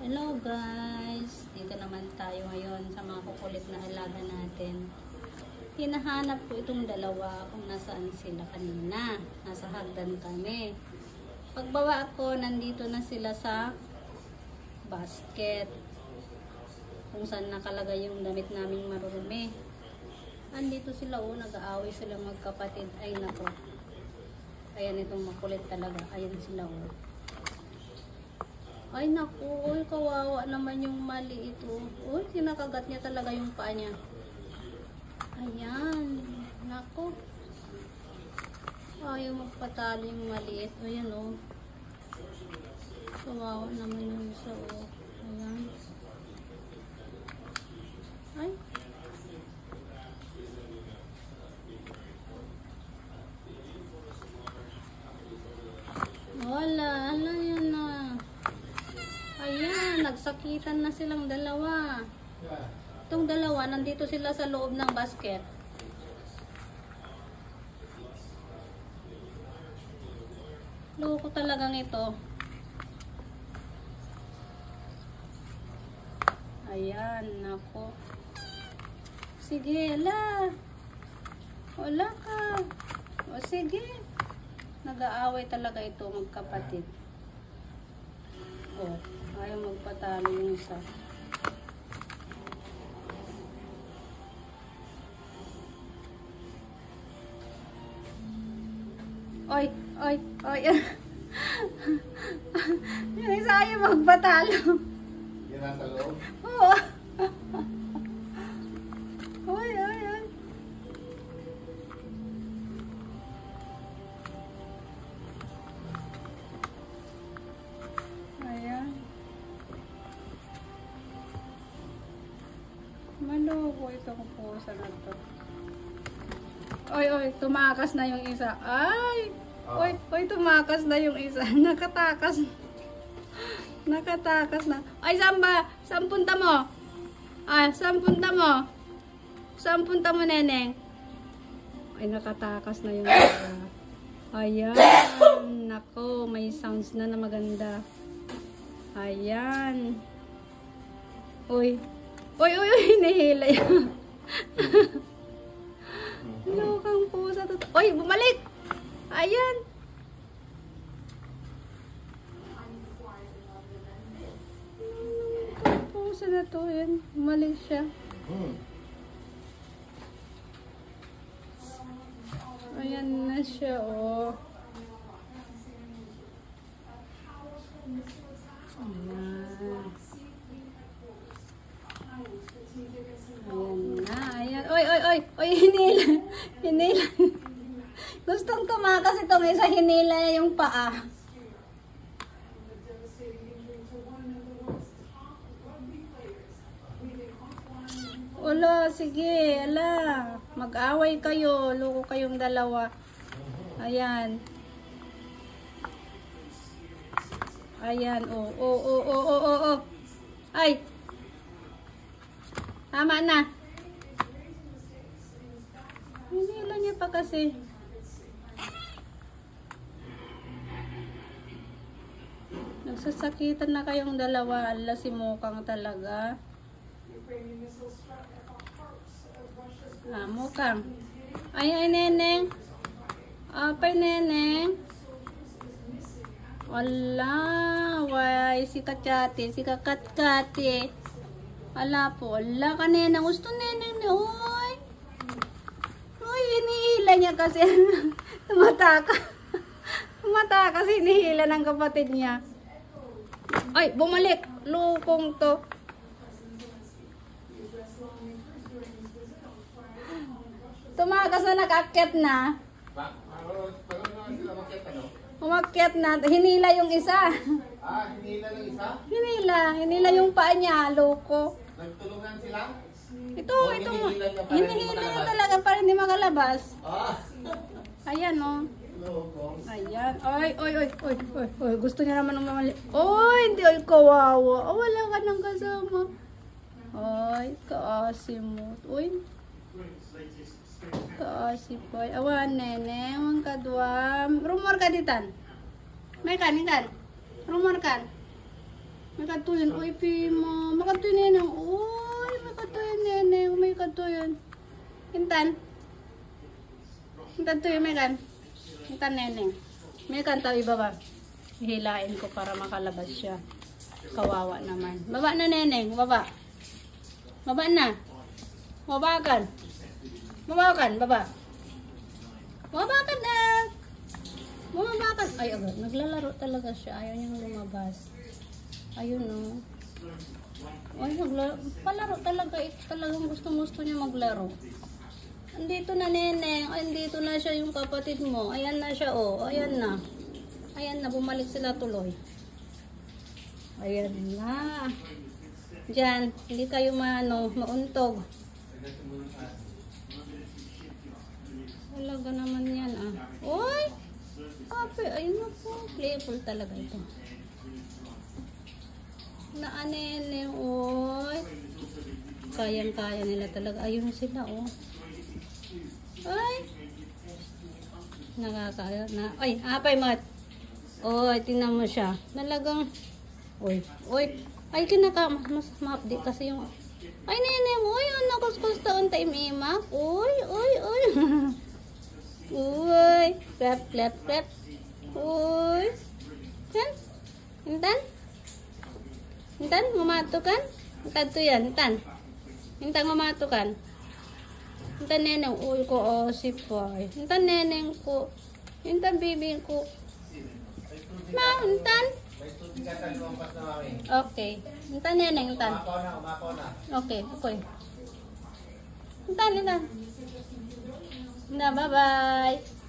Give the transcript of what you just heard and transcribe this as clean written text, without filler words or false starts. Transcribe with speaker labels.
Speaker 1: Hello guys, dito naman tayo ngayon sa mga kukulit na alaga natin. Hinahanap ko itong dalawa kung nasaan sila kanina. Nasa hagdan kami. Pagbawa ko, nandito na sila sa basket kung saan nakalagay yung damit naming marurumi. Andito sila, nag-aaway silang magkapatid. Ay nako, ayan itong makulit talaga. Ayan sila Ay naku, kawawa naman yung mali ito. Sinakagat niya talaga yung paa niya. Ayan, naku. Ayaw magpatalo yung maliit. Ayan kawawa naman yung isa Ayan. Ay. Wala yan na. Ayan, nagsakitan na silang dalawa. Itong dalawa, nandito sila sa loob ng basket. Loko talagang ito. Ayan, nako. Sige, wala ka. Sige. Nag-aaway talaga ito magkapatid. Ayaw magpatalo yung isa. Oy. Yung isa ayaw magpatalo.
Speaker 2: Yan nasa loob?
Speaker 1: Oo. Oy. Maloko itong pusa na to. Oy, tumakas na yung isa. Ay! Oy, tumakas na yung isa. Nakatakas na. Ay, saan ba? Saan punta mo? Saan punta mo, neneng? Ay, nakatakas na yung isa. Ayan. Nako, may sounds na maganda. Ayan. Uy, hinihila yan. Lokang pusa to. Uy, bumalik! Ayan. Lokang pusa na to. Ayan, bumalik siya. Ayan na siya, Ayan. Ayan. Oy, hinila. Gustong tumakas itong isa, hinila yung paa. Sige, mag-away kayo, loko kayong dalawa. Ayan. Ay. Tama na. Hinila niya pa kasi. Nagsasakitan na kayong dalawa. Si Mukang talaga. Mukang. Ay, neneng. Apay, neneng. Si Katkati. Wala ka neneng. Gusto neneng na. Hinihila niya kasi. Tumatakas, hinihila ng kapatid niya. Ay, bumalik. Lukong to. Tumakas na, nag-akyat na. Umakyat na. Hinila yung isa.
Speaker 2: Hinila ng isa?
Speaker 1: Hinila yung paa niya. Loko.
Speaker 2: Nagtulungan sila?
Speaker 1: Ito. Hinihila niya talaga para hindi makalabas. Ayan, Ayan. Ay. Gusto niya naman ng mamali. Hindi. Kawawa. Wala ka nang kasama. Kaasi mo. Kaasi po. Awan, neneng. Ang kadwam. Rumor ka ditan. May kanikan. Rumor kan. May katuyan. Uy, Pima. Makatuyan neneng. Uy, may katuyan neneng. May katuyan. Intan. Intan tuyo, may kan. Intan neneng. May kan tao ibaba. Hilain ko para makalabas siya. Kawawa naman. Baba na neneng. Baba. Baba na. Baba kan. Baba kan. Baba. Baba kan na. Baba kan. Ay, agad. Naglalaro talaga siya. Ayaw niyang lumabas. Ayun o. Ay, palaro talaga. Talagang gusto niya maglaro. Andito na neneng. Ay, andito na siya yung kapatid mo. Ayan na siya o. Ayan na. Ayan na. Bumalik sila tuloy. Ayan na. Diyan. Hindi kayo mauntog. Talaga naman yan ah. Uy! Kape. Ayun na po. Playful talaga ito. Naanene, oy. Kayang-kaya nila talaga. Ayun sila, oh. Ay. Nakakaya na. Ay, apay mat. Oy, tingnan mo siya. Talagang, oy, oy. Ay, mas ma-update kasi yung, ay, nene, oy, nakuskus taon tayo imak. Oy, oy, oy. Uy. Clap, clap, clap. Uy. Yan. Intan? Intan, mamatukan? Intan to yan, Intan. Intan, mamatukan. Intan, neneng. Uy, ko, si Poy. Intan, neneng ko. Intan, bibi ko. Ma, Intan. Okay. Intan, neneng, Intan.
Speaker 2: Umapaw na.
Speaker 1: Okay, okay. Intan, Intan. Na, bye-bye.